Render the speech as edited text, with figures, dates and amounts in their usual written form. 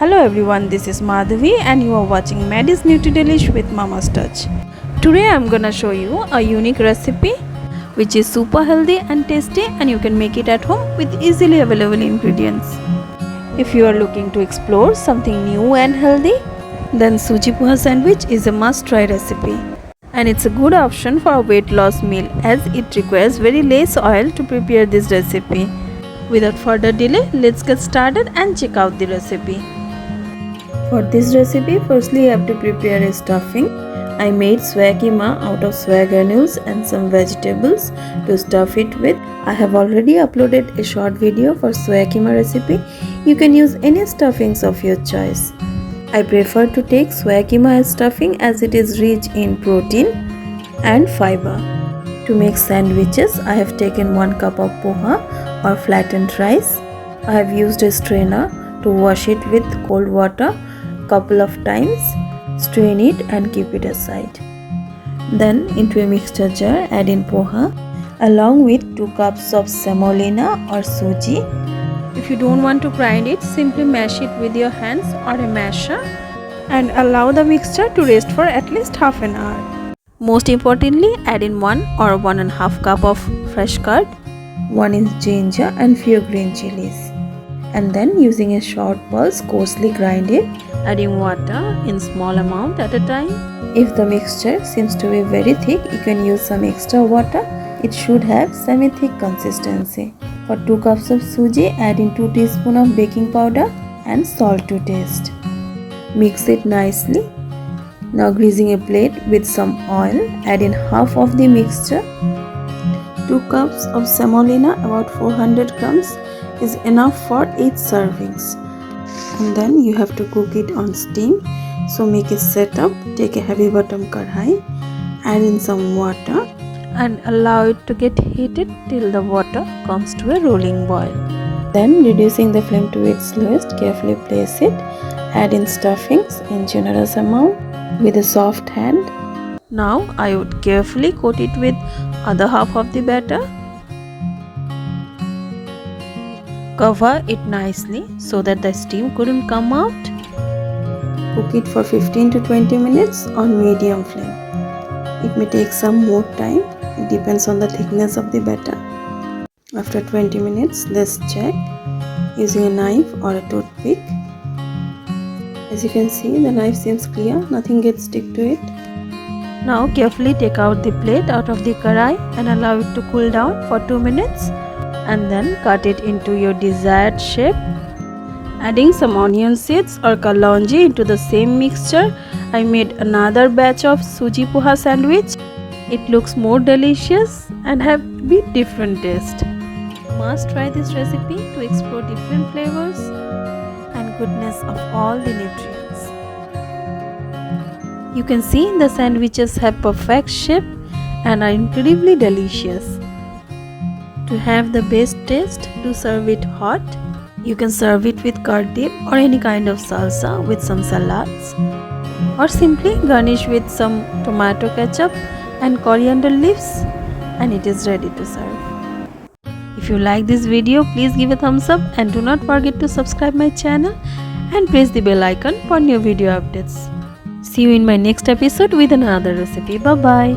Hello everyone, this is Madhavi and you are watching Mady's Nutri-Delish with Mama's Touch. Today I am gonna show you a unique recipe which is super healthy and tasty, and you can make it at home with easily available ingredients. If you are looking to explore something new and healthy, then Suji Poha Sandwich is a must-try recipe. And it's a good option for a weight loss meal as it requires very less oil to prepare this recipe. Without further delay, let's get started and check out the recipe. For this recipe, firstly you have to prepare a stuffing. I made soya keema out of soya granules and some vegetables to stuff it with. I have already uploaded a short video for soya keema recipe. You can use any stuffings of your choice. I prefer to take soya keema as stuffing as it is rich in protein and fiber. To make sandwiches, I have taken 1 cup of poha or flattened rice. I have used a strainer to wash it with cold water couple of times, strain it and keep it aside. Then into a mixture jar add in poha along with 2 cups of semolina or suji. If you don't want to grind it, simply mash it with your hands or a masher and allow the mixture to rest for at least half an hour. Most importantly, add in 1 or 1.5 cup of fresh curd, 1 inch ginger and few green chilies. And then using a short pulse coarsely grind it, adding water in small amount at a time. If the mixture seems to be very thick, you can use some extra water. It should have semi-thick consistency. For 2 cups of suji, add in 2 teaspoons of baking powder and salt to taste. Mix it nicely. Now greasing a plate with some oil, add in half of the mixture. 2 cups of semolina, about 400 grams, is enough for 8 servings. And then you have to cook it on steam. So make a setup, take a heavy bottom kadhai, add in some water and allow it to get heated till the water comes to a rolling boil. Then reducing the flame to its lowest, carefully place it, add in stuffings in generous amount with a soft hand. Now I would carefully coat it with other half of the batter. Cover it nicely so that the steam couldn't come out. Cook it for 15 to 20 minutes on medium flame. It may take some more time. It depends on the thickness of the batter. After 20 minutes, let's check using a knife or a toothpick. As you can see, the knife seems clear. Nothing gets stick to it. Now carefully take out the plate out of the karai and allow it to cool down for 2 minutes. And then cut it into your desired shape. Adding some onion seeds or kalonji into the same mixture, I made another batch of Suji Poha Sandwich. It looks more delicious and have a bit different taste. Must try this recipe to explore different flavors and goodness of all the nutrients. You can see the sandwiches have perfect shape and are incredibly delicious. To have the best taste, do serve it hot. You can serve it with curd dip or any kind of salsa with some salads, or simply garnish with some tomato ketchup and coriander leaves, and it is ready to serve. If you like this video, please give a thumbs up and do not forget to subscribe my channel and press the bell icon for new video updates. See you in my next episode with another recipe. Bye bye.